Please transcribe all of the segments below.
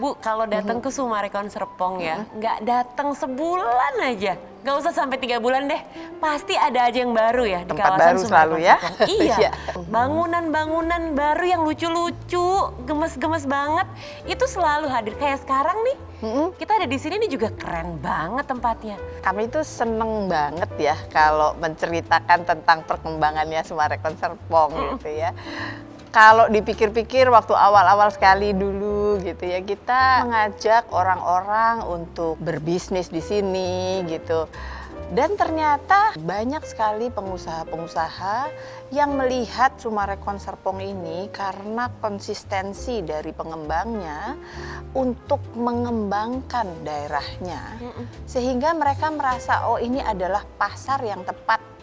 Bu, kalau datang ke Sumarekon Serpong ya, nggak datang sebulan aja. Nggak usah sampai 3 bulan deh. Pasti ada aja yang baru ya di Tempat kawasan baru selalu Sumarekon ya. Serpong. Iya, Iya. bangunan-bangunan baru yang lucu-lucu, gemes-gemes banget. Itu selalu hadir. Kayak sekarang nih, kita ada di sini nih juga keren banget tempatnya. Kami itu seneng banget ya kalau menceritakan tentang perkembangannya Sumarekon Serpong gitu ya. Kalau dipikir-pikir waktu awal-awal sekali dulu gitu ya, kita mengajak orang-orang untuk berbisnis di sini gitu. Dan ternyata banyak sekali pengusaha-pengusaha yang melihat Sumarekon Serpong ini karena konsistensi dari pengembangnya untuk mengembangkan daerahnya. Sehingga mereka merasa, oh ini adalah pasar yang tepat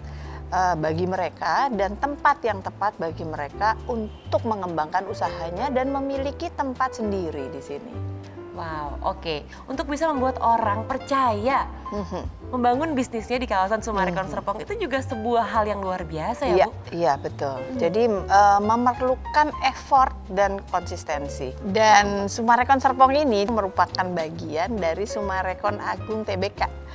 bagi mereka dan tempat yang tepat bagi mereka untuk mengembangkan usahanya dan memiliki tempat sendiri di sini. Wow, oke. Untuk bisa membuat orang percaya membangun bisnisnya di kawasan Sumarekon Serpong itu juga sebuah hal yang luar biasa ya, Iya, Bu? iya betul. Jadi memerlukan effort dan konsistensi. Dan Sumarekon Serpong ini merupakan bagian dari Sumarekon Agung Tbk.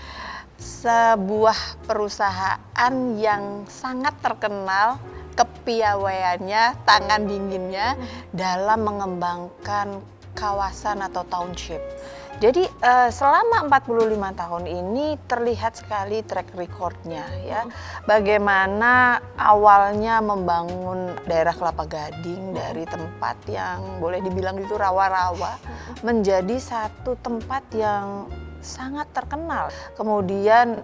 Sebuah perusahaan yang sangat terkenal kepiawaiannya, tangan dinginnya dalam mengembangkan kawasan atau township. Jadi selama 45 tahun ini terlihat sekali track recordnya ya. Bagaimana awalnya membangun daerah Kelapa Gading dari tempat yang boleh dibilang itu rawa-rawa menjadi satu tempat yang sangat terkenal. Kemudian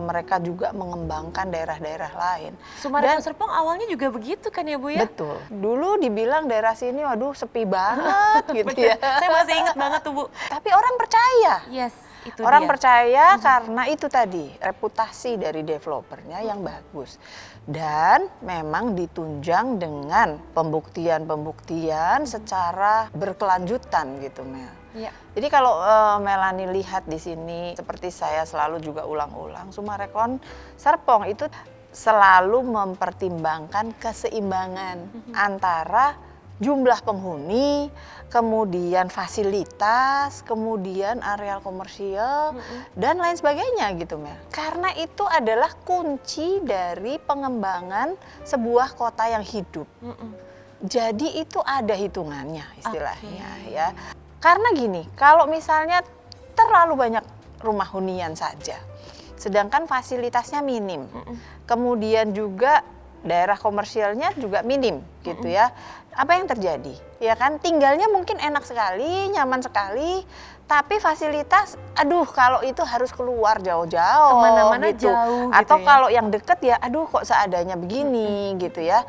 mereka juga mengembangkan daerah-daerah lain. Sumarekon Serpong awalnya juga begitu kan ya, Bu ya? Betul. Dulu dibilang daerah sini waduh sepi banget gitu ya. Saya masih ingat banget tuh, Bu. Tapi orang percaya. Yes, itu Orang dia. percaya karena itu tadi reputasi dari developernya yang bagus. Dan memang ditunjang dengan pembuktian-pembuktian secara berkelanjutan gitu, Mel. Iya. Jadi kalau Melani lihat di sini seperti saya selalu juga ulang-ulang, Sumarekon Serpong itu selalu mempertimbangkan keseimbangan antara jumlah penghuni, kemudian fasilitas, kemudian areal komersial, dan lain sebagainya gitu Mel. Karena itu adalah kunci dari pengembangan sebuah kota yang hidup. Jadi itu ada hitungannya istilahnya ya. Karena gini, kalau misalnya terlalu banyak rumah hunian saja, sedangkan fasilitasnya minim, kemudian juga daerah komersialnya juga minim gitu ya. Apa yang terjadi? Ya kan tinggalnya mungkin enak sekali, nyaman sekali, tapi fasilitas aduh kalau itu harus keluar jauh-jauh Kemana-mana gitu. jauh Atau gitu ya. kalau yang deket ya aduh kok seadanya begini gitu ya.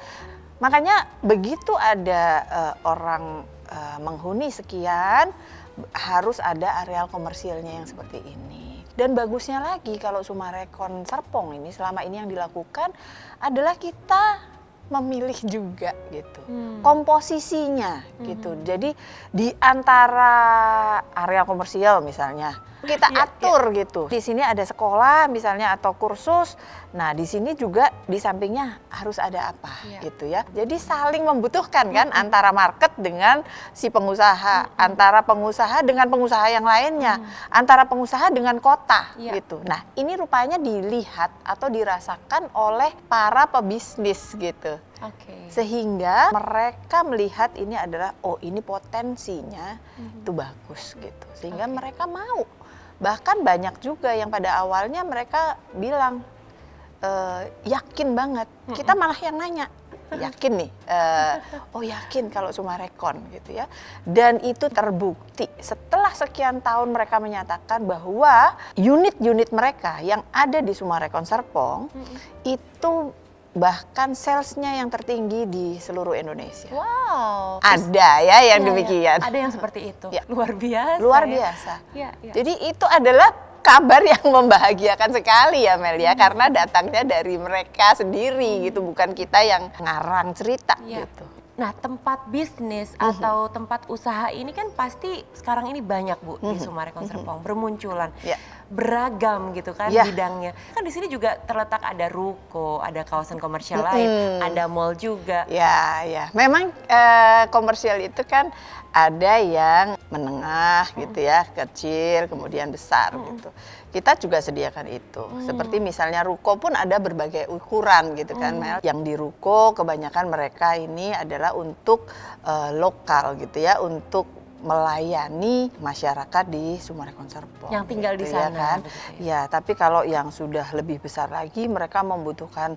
Makanya begitu ada orang menghuni sekian harus ada areal komersialnya yang seperti ini. Dan bagusnya lagi kalau Sumarekon Serpong ini selama ini yang dilakukan adalah kita memilih juga gitu komposisinya gitu. Jadi di antara area komersial misalnya kita atur gitu. Di sini ada sekolah misalnya atau kursus. Nah, di sini juga di sampingnya harus ada apa gitu ya. Jadi saling membutuhkan kan antara market dengan si pengusaha, antara pengusaha dengan pengusaha yang lainnya, antara pengusaha dengan kota gitu. Nah, ini rupanya dilihat atau dirasakan oleh para pebisnis gitu. Sehingga mereka melihat ini adalah oh ini potensinya itu bagus gitu. Sehingga mereka mau. Bahkan banyak juga yang pada awalnya mereka bilang yakin banget. Kita malah yang nanya, yakin nih, oh yakin kalau Sumarekon gitu ya. Dan itu terbukti setelah sekian tahun mereka menyatakan bahwa unit-unit mereka yang ada di Sumarekon Serpong itu bahkan salesnya yang tertinggi di seluruh Indonesia. Wow. Ada ya yang demikian. Ada yang seperti itu. Ya. Luar biasa. Luar biasa. Ya. Jadi itu adalah kabar yang membahagiakan sekali ya Mel ya, karena datangnya dari mereka sendiri gitu, bukan kita yang ngarang cerita gitu. Nah, tempat bisnis atau tempat usaha ini kan pasti sekarang ini banyak Bu di Sumarekon Serpong bermunculan. beragam gitu kan Iya. bidangnya. Kan di sini juga terletak ada ruko, ada kawasan komersial lain, ada mall juga. Ya, ya. Memang komersial itu kan ada yang menengah gitu ya, kecil, kemudian besar gitu. Kita juga sediakan itu. Seperti misalnya ruko pun ada berbagai ukuran gitu kan, Mel. Yang di ruko kebanyakan mereka ini adalah untuk lokal gitu ya, untuk melayani masyarakat di Summarecon Serpong. Yang tinggal di gitu ya sana, kan. begitu Ya, tapi kalau yang sudah lebih besar lagi, mereka membutuhkan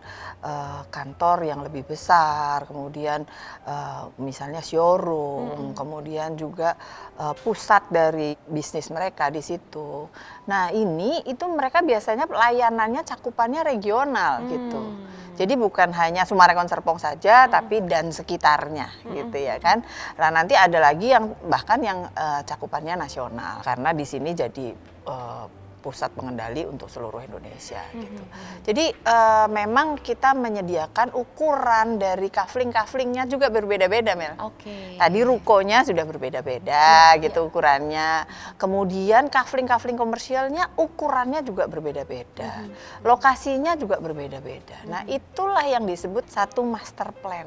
kantor yang lebih besar, kemudian misalnya showroom, kemudian juga pusat dari bisnis mereka di situ. Nah, itu mereka biasanya layanannya cakupannya regional gitu. Jadi bukan hanya Summarecon Serpong saja, tapi dan sekitarnya gitu ya kan. Nah, nanti ada lagi yang bahkan yang cakupannya nasional, karena di sini jadi pusat pengendali untuk seluruh Indonesia gitu. Jadi memang kita menyediakan ukuran dari kafling-kaflingnya juga berbeda-beda, Mel. Oke. Tadi rukonya sudah berbeda-beda gitu ukurannya. Kemudian kafling-kafling komersialnya ukurannya juga berbeda-beda. Lokasinya juga berbeda-beda. Nah, itulah yang disebut satu master plan.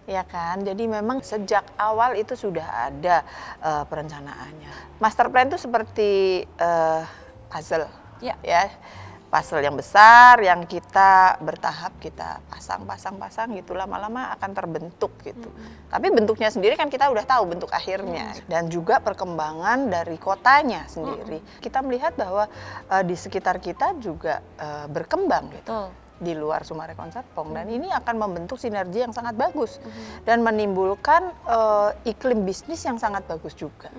Ya kan, jadi memang sejak awal itu sudah ada perencanaannya. Master plan itu seperti puzzle, Ya. puzzle yang besar yang kita bertahap kita pasang gitu, lama-lama akan terbentuk gitu. Tapi bentuknya sendiri kan kita udah tahu bentuk akhirnya, dan juga perkembangan dari kotanya sendiri. Kita melihat bahwa di sekitar kita juga berkembang gitu. Betul. Di luar Summarecon Serpong, dan ini akan membentuk sinergi yang sangat bagus dan menimbulkan iklim bisnis yang sangat bagus juga.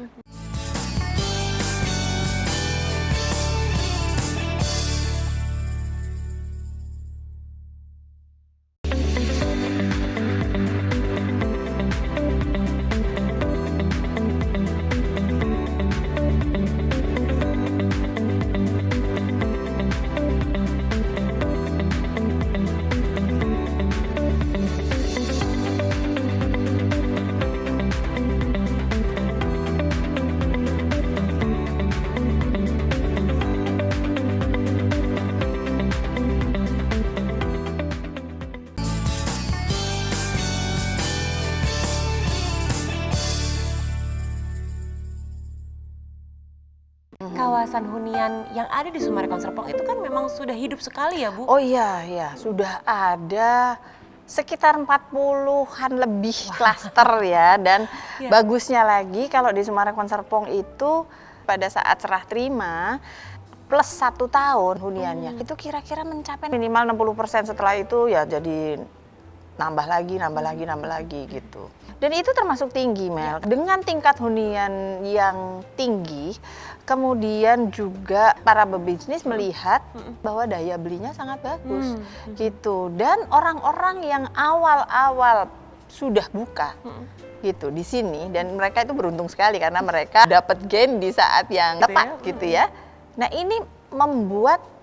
Kawasan hunian yang ada di Summarecon Serpong itu kan memang sudah hidup sekali ya, Bu? Oh iya, ya sudah ada sekitar 40-an lebih klaster ya, dan bagusnya lagi kalau di Summarecon Serpong itu pada saat serah terima plus 1 tahun huniannya itu kira-kira mencapai minimal 60%. Setelah itu ya jadi nambah lagi gitu. Dan itu termasuk tinggi, Mel. Dengan tingkat hunian yang tinggi, kemudian juga para pebisnis melihat bahwa daya belinya sangat bagus gitu. Dan orang-orang yang awal-awal sudah buka gitu di sini, dan mereka itu beruntung sekali karena mereka dapat gain di saat yang tepat gitu ya. Nah, ini membuat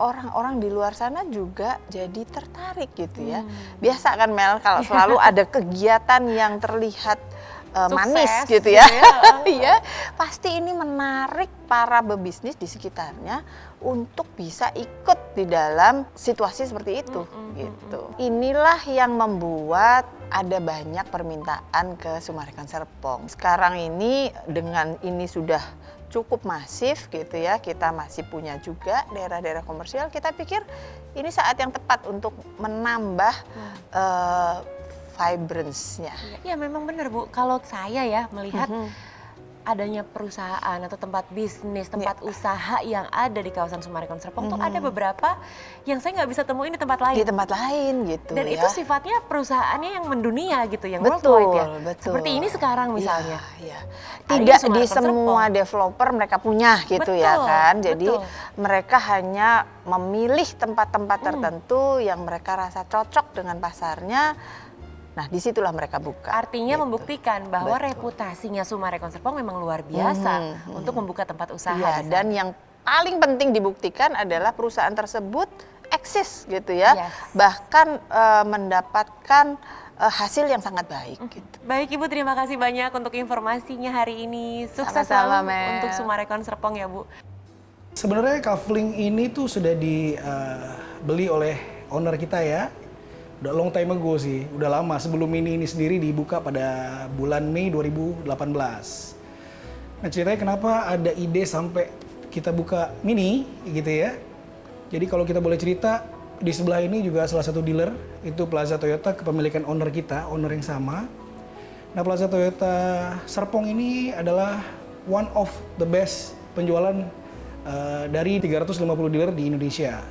orang-orang di luar sana juga jadi tertarik gitu ya. Biasa kan, Mel, kalau selalu ada kegiatan yang terlihat manis gitu ya. Iya, pasti ini menarik para pebisnis di sekitarnya untuk bisa ikut di dalam situasi seperti itu gitu. Inilah yang membuat ada banyak permintaan ke Summarecon Serpong. Sekarang ini dengan ini sudah cukup masif gitu ya, kita masih punya juga daerah-daerah komersial. Kita pikir ini saat yang tepat untuk menambah vibrance-nya. Ya memang benar, Bu. Kalau saya ya melihat adanya perusahaan atau tempat bisnis, tempat usaha yang ada di kawasan Summarecon Serpong tuh ada beberapa yang saya nggak bisa temuin di tempat lain. Di tempat lain gitu. Dan ya. itu sifatnya perusahaannya yang mendunia gitu, yang betul, worldwide ya. betul. Seperti ini sekarang misalnya. Ya. Hari Tidak ini di Summarecon semua Serpong. developer mereka punya gitu ya Betul, kan. Jadi betul. mereka hanya memilih tempat-tempat tertentu yang mereka rasa cocok dengan pasarnya. Nah, disitulah mereka buka. Artinya gitu. membuktikan bahwa Betul. reputasinya Summarecon Serpong memang luar biasa untuk membuka tempat usaha. Iya, di sana. dan yang paling penting dibuktikan adalah perusahaan tersebut eksis gitu ya. Yes. Bahkan mendapatkan hasil yang sangat baik gitu. Baik Ibu, terima kasih banyak untuk informasinya hari ini. Sukses Sama-sama, selalu Mel. untuk Summarecon Serpong ya Bu. Sebenarnya Kafling ini tuh sudah dibeli oleh owner kita ya. Udah long time ago sih, udah lama sebelum ini sendiri dibuka pada bulan Mei 2018. Nah ceritanya kenapa ada ide sampai kita buka Mini gitu ya. Jadi kalau kita boleh cerita, di sebelah ini juga salah satu dealer, itu Plaza Toyota kepemilikan owner kita, owner yang sama. Nah Plaza Toyota Serpong ini adalah one of the best penjualan dari 350 dealer di Indonesia.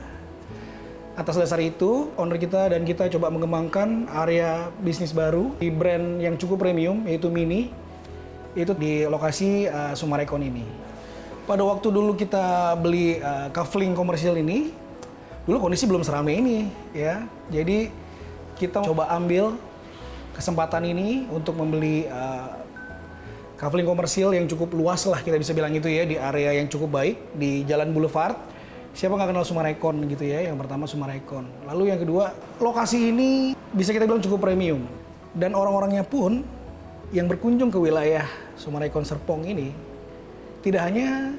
Atas dasar itu, owner kita dan kita coba mengembangkan area bisnis baru di brand yang cukup premium, yaitu Mini, itu di lokasi Summarecon ini. Pada waktu dulu kita beli Kafling komersial ini, dulu kondisi belum seramai ini, ya. Jadi kita coba ambil kesempatan ini untuk membeli Kafling komersial yang cukup luas lah, kita bisa bilang itu ya, di area yang cukup baik di Jalan Boulevard. Siapa nggak kenal Summarecon gitu ya, yang pertama Summarecon. Lalu yang kedua, lokasi ini bisa kita bilang cukup premium. Dan orang-orangnya pun yang berkunjung ke wilayah Summarecon Serpong ini, tidak hanya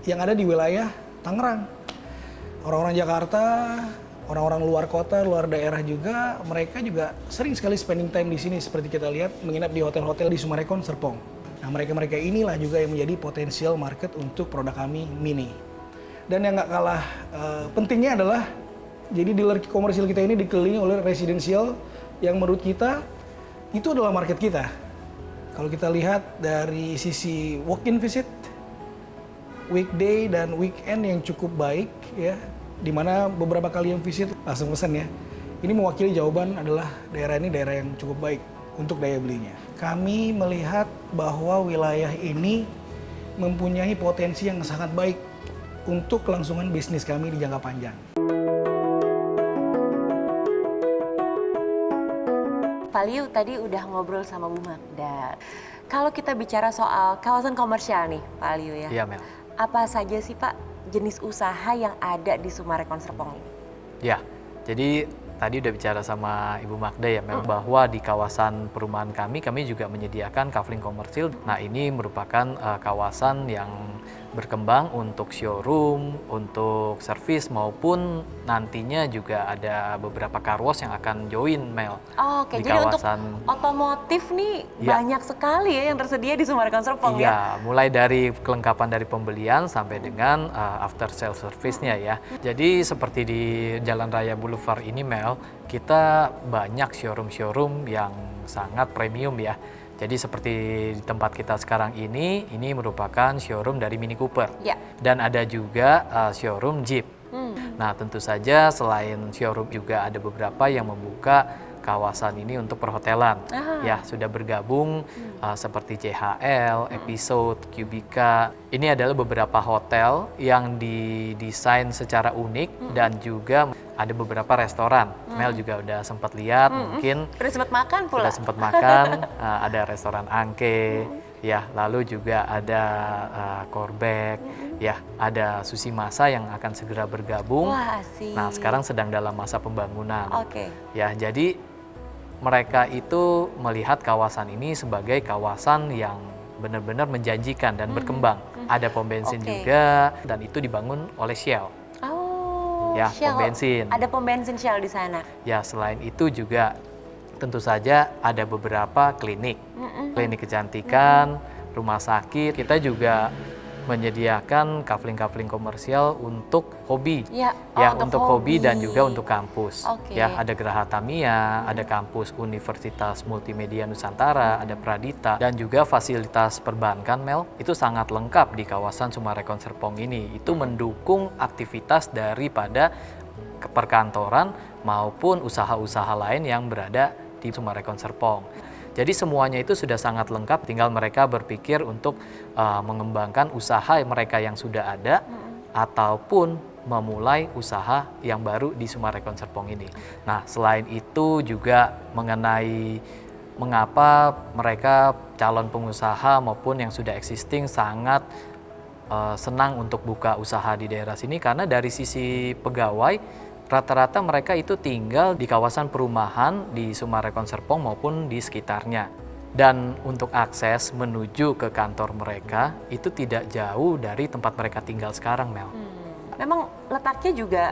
yang ada di wilayah Tangerang. Orang-orang Jakarta, orang-orang luar kota, luar daerah juga, mereka juga sering sekali spending time di sini seperti kita lihat, menginap di hotel-hotel di Summarecon Serpong. Nah mereka-mereka inilah juga yang menjadi potensial market untuk produk kami Mini. Dan yang nggak kalah pentingnya adalah, jadi dealer komersil kita ini dikelilingi oleh residensial yang menurut kita itu adalah market kita. Kalau kita lihat dari sisi walk-in visit, weekday dan weekend yang cukup baik ya, dimana beberapa kali yang visit langsung pesan ya. Ini mewakili jawaban adalah daerah ini daerah yang cukup baik untuk daya belinya. Kami melihat bahwa wilayah ini mempunyai potensi yang sangat baik untuk kelangsungan bisnis kami di jangka panjang. Pak Liu tadi udah ngobrol sama Bu Magda. Kalau kita bicara soal kawasan komersial nih, Pak Liu ya. Iya, Mel. Apa saja sih Pak jenis usaha yang ada di Summarecon Serpong ini? Ya, jadi tadi udah bicara sama Ibu Magda ya, Mel, bahwa di kawasan perumahan kami juga menyediakan Kafling komersil. Nah ini merupakan kawasan yang berkembang untuk showroom, untuk servis maupun nantinya juga ada beberapa car wash yang akan join, Mel. Oh, oke, di jadi kawasan, untuk otomotif nih ya, banyak sekali ya yang tersedia di Summarecon Serpong ya? Iya, mulai dari kelengkapan dari pembelian sampai dengan after sale service-nya ya. Jadi seperti di Jalan Raya Boulevard ini, Mel, kita banyak showroom-showroom yang sangat premium ya. Jadi seperti di tempat kita sekarang ini merupakan showroom dari Mini Cooper. Ya. Dan ada juga showroom Jeep. Nah tentu saja selain showroom juga ada beberapa yang membuka kawasan ini untuk perhotelan. Ya sudah bergabung seperti CHL, Episode, Cubica. Ini adalah beberapa hotel yang didesain secara unik dan juga ada beberapa restoran. Mel juga udah sempat lihat, mungkin Udah sempat makan pula? sudah sempat makan. Ada restoran Angke, ya, lalu juga ada Korbek, ya, ada Sushi Masa yang akan segera bergabung. Wah, asik. Nah, sekarang sedang dalam masa pembangunan. Oke. Ya, jadi mereka itu melihat kawasan ini sebagai kawasan yang benar-benar menjanjikan dan berkembang. Ada pom bensin juga, dan itu dibangun oleh Shell. Oh, Ya, Shell. pom bensin. Ada pom bensin Shell di sana? Ya, selain itu juga tentu saja ada beberapa klinik. Klinik kecantikan, rumah sakit. Kita juga menyediakan kafling-kafling komersial untuk hobi. Ya, untuk hobi dan juga untuk kampus. Oke. Ya, ada Geraha Tamiya, ada kampus Universitas Multimedia Nusantara, ada Pradita, dan juga fasilitas perbankan, Mel, itu sangat lengkap di kawasan Summarecon Serpong ini. Itu mendukung aktivitas daripada perkantoran maupun usaha-usaha lain yang berada di Summarecon Serpong. Jadi semuanya itu sudah sangat lengkap, tinggal mereka berpikir untuk mengembangkan usaha mereka yang sudah ada ataupun memulai usaha yang baru di Summarecon Serpong ini. Nah, selain itu juga mengenai mengapa mereka calon pengusaha maupun yang sudah existing sangat senang untuk buka usaha di daerah sini, karena dari sisi pegawai rata-rata mereka itu tinggal di kawasan perumahan di Summarecon Serpong maupun di sekitarnya. Dan untuk akses menuju ke kantor mereka itu tidak jauh dari tempat mereka tinggal sekarang, Mel. Memang letaknya juga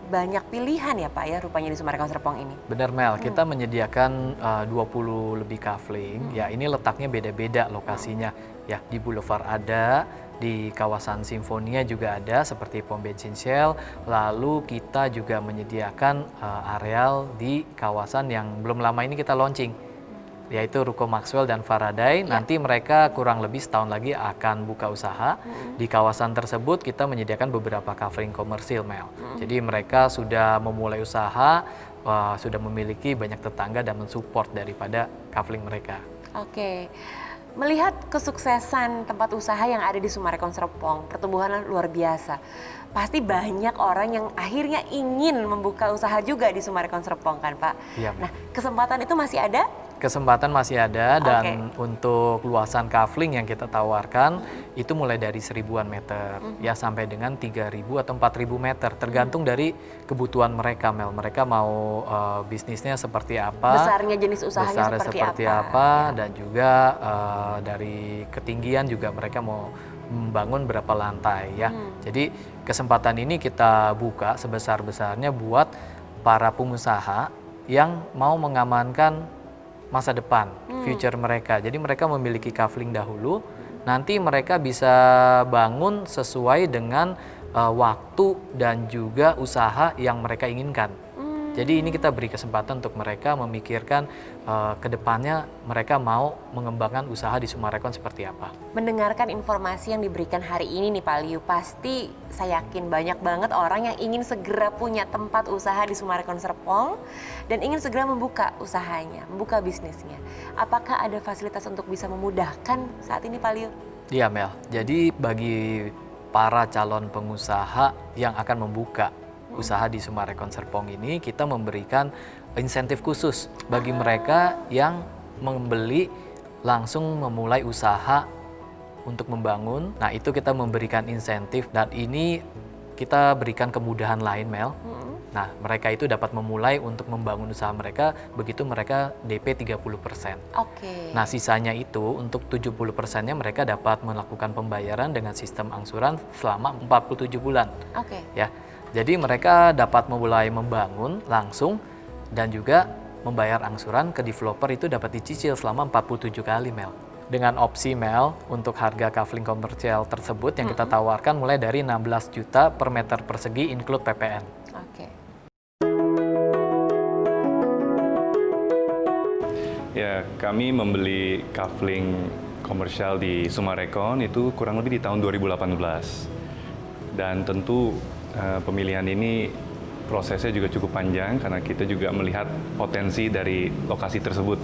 banyak pilihan ya Pak ya rupanya di Summarecon Serpong ini. Benar Mel, kita menyediakan 20 lebih kafling. Ya ini letaknya beda-beda lokasinya. Ya di Boulevard ada, di kawasan Simfonia juga ada seperti pom bensin Shell. Lalu kita juga menyediakan areal di kawasan yang belum lama ini kita launching, yaitu Ruko Maxwell dan Faraday. Nanti mereka kurang lebih setahun lagi akan buka usaha. Di kawasan tersebut kita menyediakan beberapa kafling komersil, Mel. Jadi mereka sudah memulai usaha, sudah memiliki banyak tetangga dan mensupport daripada kafling mereka. Oke. Melihat kesuksesan tempat usaha yang ada di Summarecon Serpong, pertumbuhannya luar biasa. Pasti banyak orang yang akhirnya ingin membuka usaha juga di Summarecon Serpong kan Pak? Iya. Nah, kesempatan itu masih ada? Kesempatan masih ada dan untuk luasan kafling yang kita tawarkan itu mulai dari 1000-an meter ya sampai dengan 3000 atau 4000 meter tergantung dari kebutuhan mereka, Mel. Mereka mau bisnisnya seperti apa, Besarnya jenis usahanya seperti apa dan juga dari ketinggian juga mereka mau membangun berapa lantai ya. Jadi kesempatan ini kita buka sebesar-besarnya buat para pengusaha yang mau mengamankan masa depan, future mereka. Jadi mereka memiliki kafling dahulu, nanti mereka bisa bangun sesuai dengan waktu dan juga usaha yang mereka inginkan. Jadi ini kita beri kesempatan untuk mereka memikirkan ke depannya mereka mau mengembangkan usaha di Summarecon seperti apa. Mendengarkan informasi yang diberikan hari ini nih Pak Liu, pasti saya yakin banyak banget orang yang ingin segera punya tempat usaha di Summarecon Serpong dan ingin segera membuka usahanya, membuka bisnisnya. Apakah ada fasilitas untuk bisa memudahkan saat ini Pak Liu? Iya Mel, jadi bagi para calon pengusaha yang akan membuka usaha di Summarecon Serpong ini, kita memberikan insentif khusus bagi mereka yang membeli langsung memulai usaha untuk membangun. Nah itu kita memberikan insentif dan ini kita berikan kemudahan lain, Mel. Nah mereka itu dapat memulai untuk membangun usaha mereka begitu mereka DP 30%. Oke. Nah sisanya itu untuk 70%-nya mereka dapat melakukan pembayaran dengan sistem angsuran selama 47 bulan. Oke. Ya. Jadi mereka dapat memulai membangun langsung dan juga membayar angsuran ke developer itu dapat dicicil selama 47 kali, Mel. Dengan opsi, Mel, untuk harga kafling komersial tersebut yang kita tawarkan mulai dari 16 juta per meter persegi include PPN. Oke. Ya, kami membeli kafling komersial di Summarecon itu kurang lebih di tahun 2018. Dan tentu pemilihan ini prosesnya juga cukup panjang karena kita juga melihat potensi dari lokasi tersebut.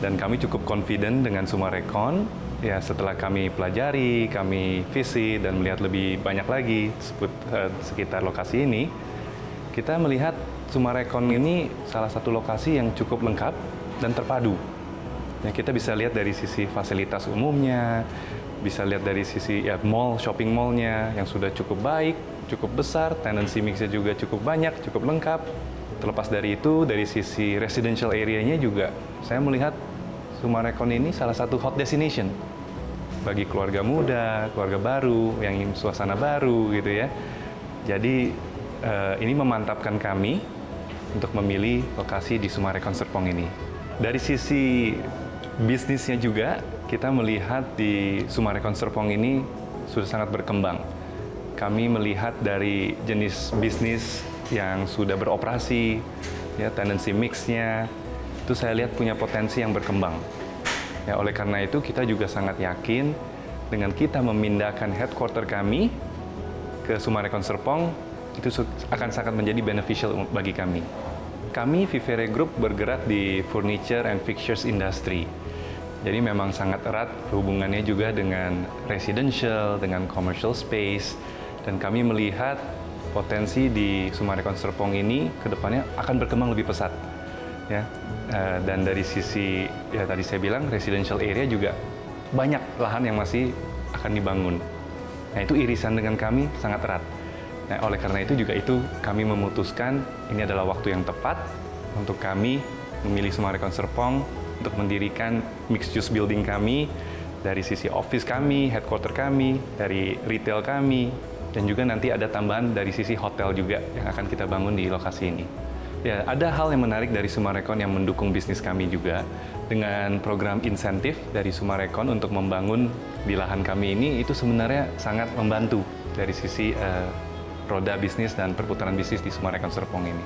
Dan kami cukup confident dengan Summarecon. Ya, setelah kami pelajari, kami visit dan melihat lebih banyak lagi sekitar lokasi ini, kita melihat Summarecon ini salah satu lokasi yang cukup lengkap dan terpadu. Ya, kita bisa lihat dari sisi fasilitas umumnya, bisa lihat dari sisi mall, shopping mallnya yang sudah cukup baik, cukup besar, tenancy mix-nya juga cukup banyak, cukup lengkap. Terlepas dari itu, dari sisi residential area-nya juga, saya melihat Summarecon ini salah satu hot destination bagi keluarga muda, keluarga baru, yang ingin suasana baru gitu ya. Jadi ini memantapkan kami untuk memilih lokasi di Summarecon Serpong ini. Dari sisi bisnisnya juga, kita melihat di Summarecon Serpong ini sudah sangat berkembang. Kami melihat dari jenis bisnis yang sudah beroperasi, ya tenancy mix-nya, itu saya lihat punya potensi yang berkembang. Ya, oleh karena itu kita juga sangat yakin dengan kita memindahkan headquarter kami ke Summarecon Serpong, itu akan sangat menjadi beneficial bagi kami. Kami Vivere Group bergerak di furniture and fixtures industry. Jadi memang sangat erat hubungannya juga dengan residential, dengan commercial space, dan kami melihat potensi di Summarecon Serpong ini ke depannya akan berkembang lebih pesat. Ya. Dan dari sisi, ya tadi saya bilang, residential area juga banyak lahan yang masih akan dibangun. Nah itu irisan dengan kami sangat erat. Nah oleh karena itu juga kami memutuskan ini adalah waktu yang tepat untuk kami memilih Summarecon Serpong untuk mendirikan mixed use building kami, dari sisi office kami, headquarter kami, dari retail kami, dan juga nanti ada tambahan dari sisi hotel juga yang akan kita bangun di lokasi ini. Ya, ada hal yang menarik dari Sumarekon yang mendukung bisnis kami juga dengan program insentif dari Sumarekon untuk membangun di lahan kami ini itu sebenarnya sangat membantu dari sisi roda bisnis dan perputaran bisnis di Sumarekon Serpong ini.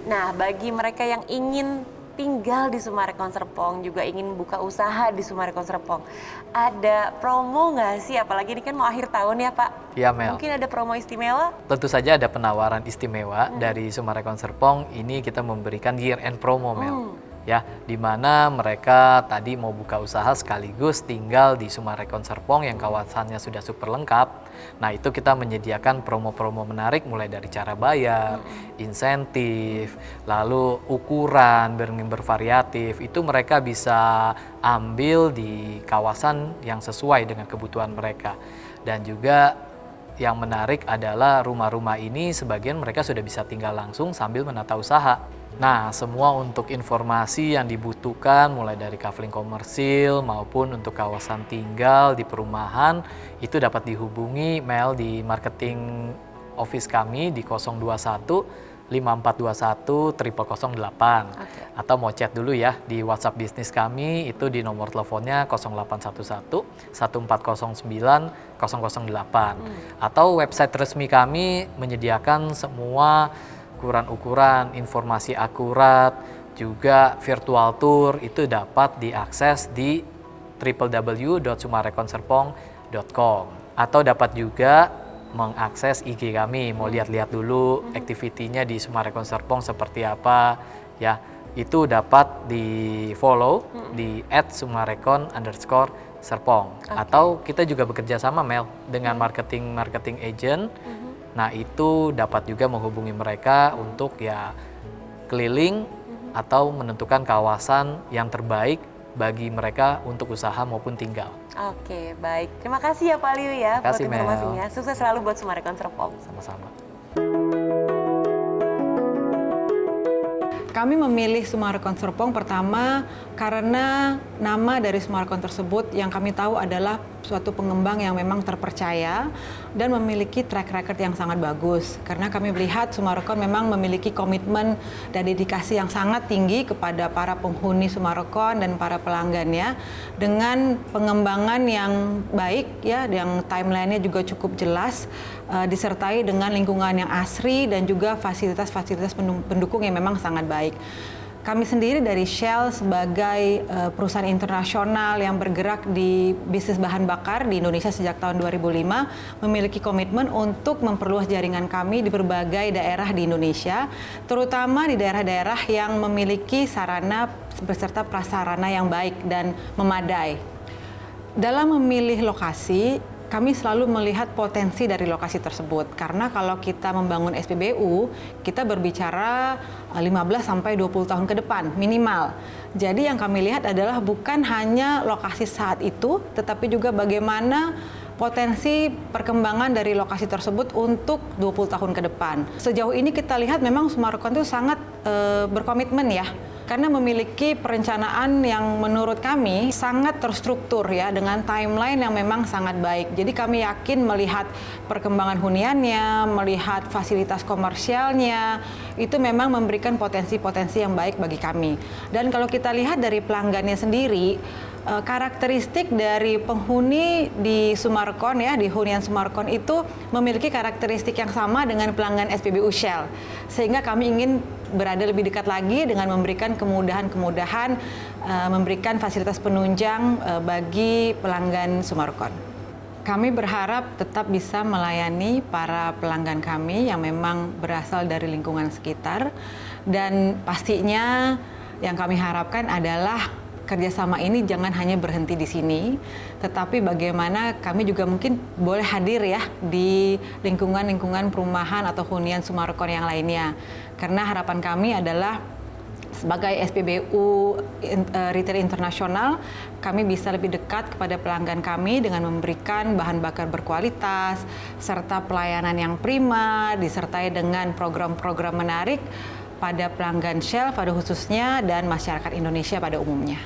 Nah, bagi mereka yang ingin tinggal di Sumarekon Serpong, juga ingin buka usaha di Sumarekon Serpong, ada promo nggak sih? Apalagi ini kan mau akhir tahun ya Pak? Iya Mel. Mungkin ada promo istimewa? Tentu saja ada penawaran istimewa dari Sumarekon Serpong. Ini kita memberikan year end promo Mel. Ya, di mana mereka tadi mau buka usaha sekaligus tinggal di Sumarekon Serpong yang kawasannya sudah super lengkap. Nah, itu kita menyediakan promo-promo menarik mulai dari cara bayar, insentif, lalu ukuran bervariatif. Itu mereka bisa ambil di kawasan yang sesuai dengan kebutuhan mereka. Dan juga yang menarik adalah rumah-rumah ini sebagian mereka sudah bisa tinggal langsung sambil menata usaha. Nah, semua untuk informasi yang dibutuhkan mulai dari kafling komersil maupun untuk kawasan tinggal di perumahan itu dapat dihubungi Mel di marketing office kami di 021 5421 0008. Atau mau chat dulu ya di WhatsApp bisnis kami itu di nomor teleponnya 0811 1409 008. Atau website resmi kami menyediakan semua ukuran-ukuran, informasi akurat, juga virtual tour itu dapat diakses di www.sumarekonserpong.com atau dapat juga mengakses IG kami, mau lihat-lihat dulu aktivitinya di Sumarekon Serpong seperti apa ya, itu dapat di follow di @sumarekon_serpong. Atau kita juga bekerja sama Mel dengan marketing agent. Nah, itu dapat juga menghubungi mereka untuk ya keliling atau menentukan kawasan yang terbaik bagi mereka untuk usaha maupun tinggal. Oke, baik. Terima kasih ya Pak Liu ya buat Kasih, Mel. informasinya. Sukses selalu buat Sumarekon Serpong. Sama-sama. Kami memilih Sumarekon Serpong pertama karena nama dari Sumarekon tersebut yang kami tahu adalah suatu pengembang yang memang terpercaya dan memiliki track record yang sangat bagus. Karena kami melihat Sumarekon memang memiliki komitmen dan dedikasi yang sangat tinggi kepada para penghuni Sumarekon dan para pelanggannya dengan pengembangan yang baik ya, yang timeline-nya juga cukup jelas, disertai dengan lingkungan yang asri dan juga fasilitas-fasilitas pendukung yang memang sangat baik. Kami sendiri dari Shell sebagai perusahaan internasional yang bergerak di bisnis bahan bakar di Indonesia sejak tahun 2005 memiliki komitmen untuk memperluas jaringan kami di berbagai daerah di Indonesia, terutama di daerah-daerah yang memiliki sarana beserta prasarana yang baik dan memadai. Dalam memilih lokasi, kami selalu melihat potensi dari lokasi tersebut. Karena kalau kita membangun SPBU, kita berbicara 15-20 tahun ke depan minimal. Jadi yang kami lihat adalah bukan hanya lokasi saat itu, tetapi juga bagaimana potensi perkembangan dari lokasi tersebut untuk 20 tahun ke depan. Sejauh ini kita lihat memang Sumarekon itu sangat berkomitmen ya, karena memiliki perencanaan yang menurut kami sangat terstruktur ya, dengan timeline yang memang sangat baik. Jadi kami yakin melihat perkembangan huniannya, melihat fasilitas komersialnya, itu memang memberikan potensi-potensi yang baik bagi kami. Dan kalau kita lihat dari pelanggannya sendiri, karakteristik dari penghuni di Sumarekon ya, di hunian Sumarekon itu memiliki karakteristik yang sama dengan pelanggan SPBU Shell. Sehingga kami ingin berada lebih dekat lagi dengan memberikan kemudahan-kemudahan, memberikan fasilitas penunjang bagi pelanggan Sumarekon. Kami berharap tetap bisa melayani para pelanggan kami yang memang berasal dari lingkungan sekitar, dan pastinya yang kami harapkan adalah kerjasama ini jangan hanya berhenti di sini, tetapi bagaimana kami juga mungkin boleh hadir ya di lingkungan-lingkungan perumahan atau hunian Sumarekon yang lainnya. Karena harapan kami adalah sebagai SPBU Retail Internasional, kami bisa lebih dekat kepada pelanggan kami dengan memberikan bahan bakar berkualitas, serta pelayanan yang prima, disertai dengan program-program menarik pada pelanggan Shell pada khususnya dan masyarakat Indonesia pada umumnya.